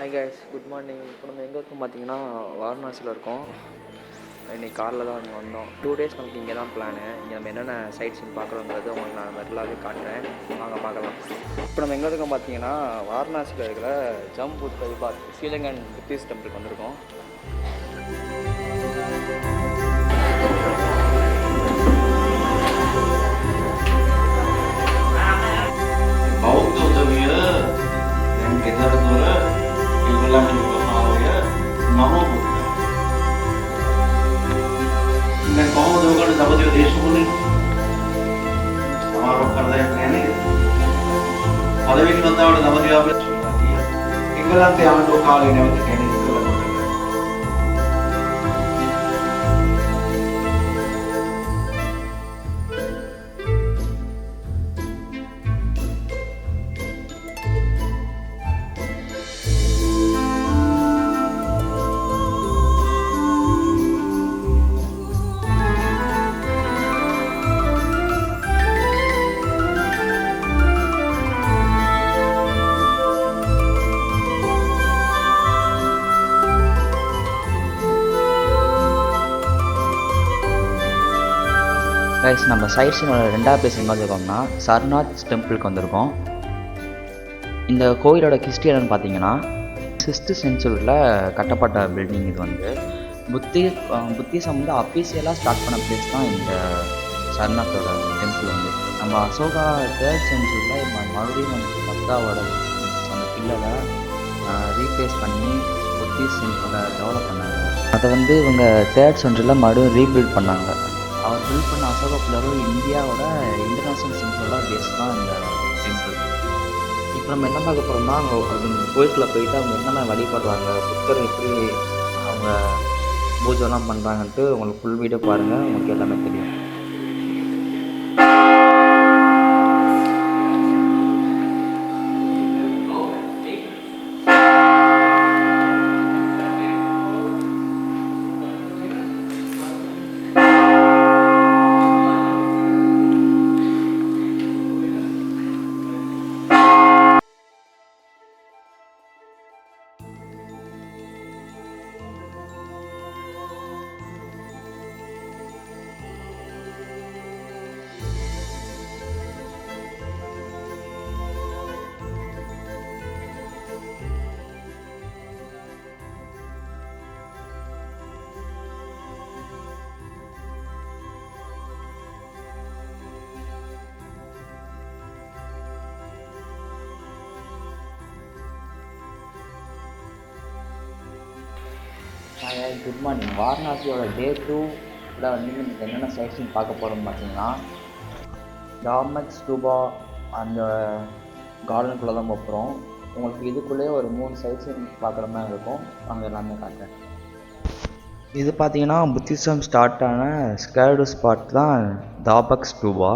Hi guys, good morning. இப்போ நம்ம எங்கே இருக்கோம் பார்த்தீங்கன்னா வாரணாசியில் இருக்கோம். இன்றைக்கி காரில் தான் நம்ம வந்தோம். 2 டேஸ் நமக்கு இங்கே தான் பிளானு. இங்கே நம்ம என்னென்ன சைட் சீன் பார்க்குறோங்கிறது உங்களுக்கு நான் மெட்டலாகவே காட்டுறேன். வாங்க பார்க்கலாம். இப்போ நம்ம எங்கே இருக்கோம் பார்த்தீங்கன்னா வாரணாசியில் இருக்கிற ஜம்பு தைபாத் ஸ்ரீலங்கன் புத்திஸ்ட் டெம்பிளுக்கு வந்திருக்கோம். जाबतीय देशमुखी समारोह करता है पदवी जाबतीय इंग्लैंड आंडो कालीन கைஸ், நம்ம சைட் சீனோட 2வது பிளேஸ் எங்கே வந்திருக்கோம்னா சர்நாத் டெம்பிளுக்கு வந்திருக்கோம். இந்த கோயிலோட ஹிஸ்ட்ரி என்னென்னு பார்த்தீங்கன்னா 6th சென்ச்சுரியில் கட்டப்பட்ட பில்டிங். இது வந்து புத்திசம் வந்து அஃபீஷியலாக ஸ்டார்ட் பண்ண பிளேஸ் தான் இந்த சர்நாத்தோட டெம்பிள். வந்து நம்ம அசோகா 3rd சென்ச்சுரியில் மறுபடியும் வந்து பத்தாவோட அந்த பில்லரை ரீப்ளேஸ் பண்ணி புத்திசம் டெவலப் பண்ணாங்க. அதை வந்து இவங்க 3rd சென்ச்சுரியில் மறுபடியும் ரீபில்ட் பண்ணாங்க. அவர் பில்ட் பண்ண அசோகா பில்லரும் இந்தியாவோட இன்டர்நேஷ்னல் சிம்பிளோட பேஸ் தான் இந்த டெம்பிள். இப்போ நம்ம என்ன பார்க்க போகிறோம்னா அவங்க கோயிலுக்குள்ளே போயிட்டு அவங்க என்னென்ன வழிபடுறாங்க, புத்தர் எப்படி அவங்க பூஜைலாம் பண்ணுறாங்கன்ட்டு உங்களுக்கு ஃபுல் வீடியோ பாருங்கள், உங்களுக்கு எல்லாமே தெரியும். Good morning. வாரணாசியோட டே 2ல் வந்து நீங்கள் என்னென்ன சைட் சீன் பார்க்க போகிறோம்னு பார்த்தீங்கன்னா டாமக் ஸ்டூபா அந்த கார்டனுக்குள்ளே தான் போகிறோம். உங்களுக்கு இதுக்குள்ளேயே ஒரு 3 சைட் சீன் பார்க்குற மாதிரி இருக்கும். அங்கே எல்லாமே காட்டுறேன். இது பார்த்தீங்கன்னா புத்திசம் ஸ்டார்ட் ஆன ஸ்கேர்டு ஸ்பாட் தான் தாபக் ஸ்டூபா.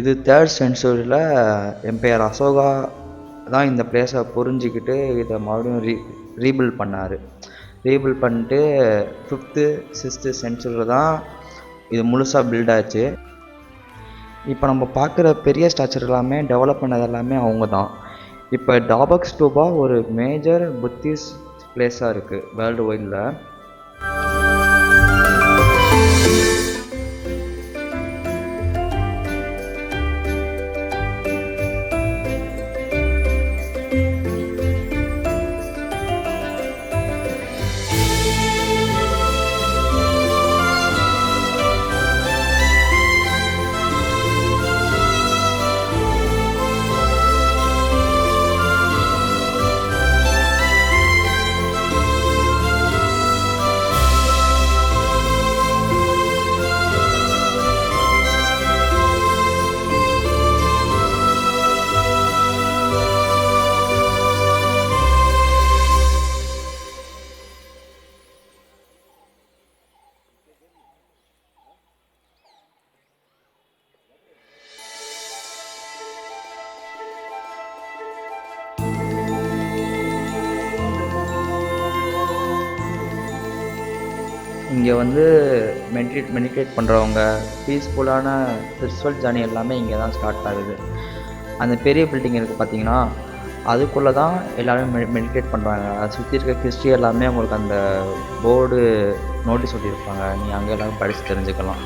இது 3rd சென்ச்சுரியில் எம்பையர் அசோகா தான் இந்த பிளேஸை புரிஞ்சிக்கிட்டு இதை மறுபடியும் ரீபில்ட் பண்ணார். ரீபில்ட் பண்ணிட்டு 5th 6th சென்ச்சுரியில் தான் இது முழுசாக பில்ட் ஆச்சு. இப்போ நம்ம பார்க்குற பெரிய ஸ்ட்ரக்சர் எல்லாமே டெவலப் பண்ணது எல்லாமே அவங்க தான். இப்போ டாபக் ஸ்டூபா ஒரு மேஜர் புத்திஸ்ட் பிளேஸாக இருக்குது வேர்ல்டு வைடில். இங்கே வந்து மெடிடேட் பண்ணுறவங்க பீஸ்ஃபுல்லான ஸ்பிரிச்சுவல் ஜர்னி எல்லாமே இங்கே தான் ஸ்டார்ட் ஆகுது. அந்த பெரிய பில்டிங் இருக்குது பார்த்தீங்கன்னா, அதுக்குள்ளே தான் எல்லோரும் மெடிடேட் பண்ணுறாங்க. அதை சுற்றி இருக்க ஹிஸ்ட்ரி எல்லாமே உங்களுக்கு அந்த போர்டு நோட்டீஸ் ஒட்டியிருப்பாங்க. நீங்கள் அங்கே எல்லோரும் படித்து தெரிஞ்சுக்கலாம்.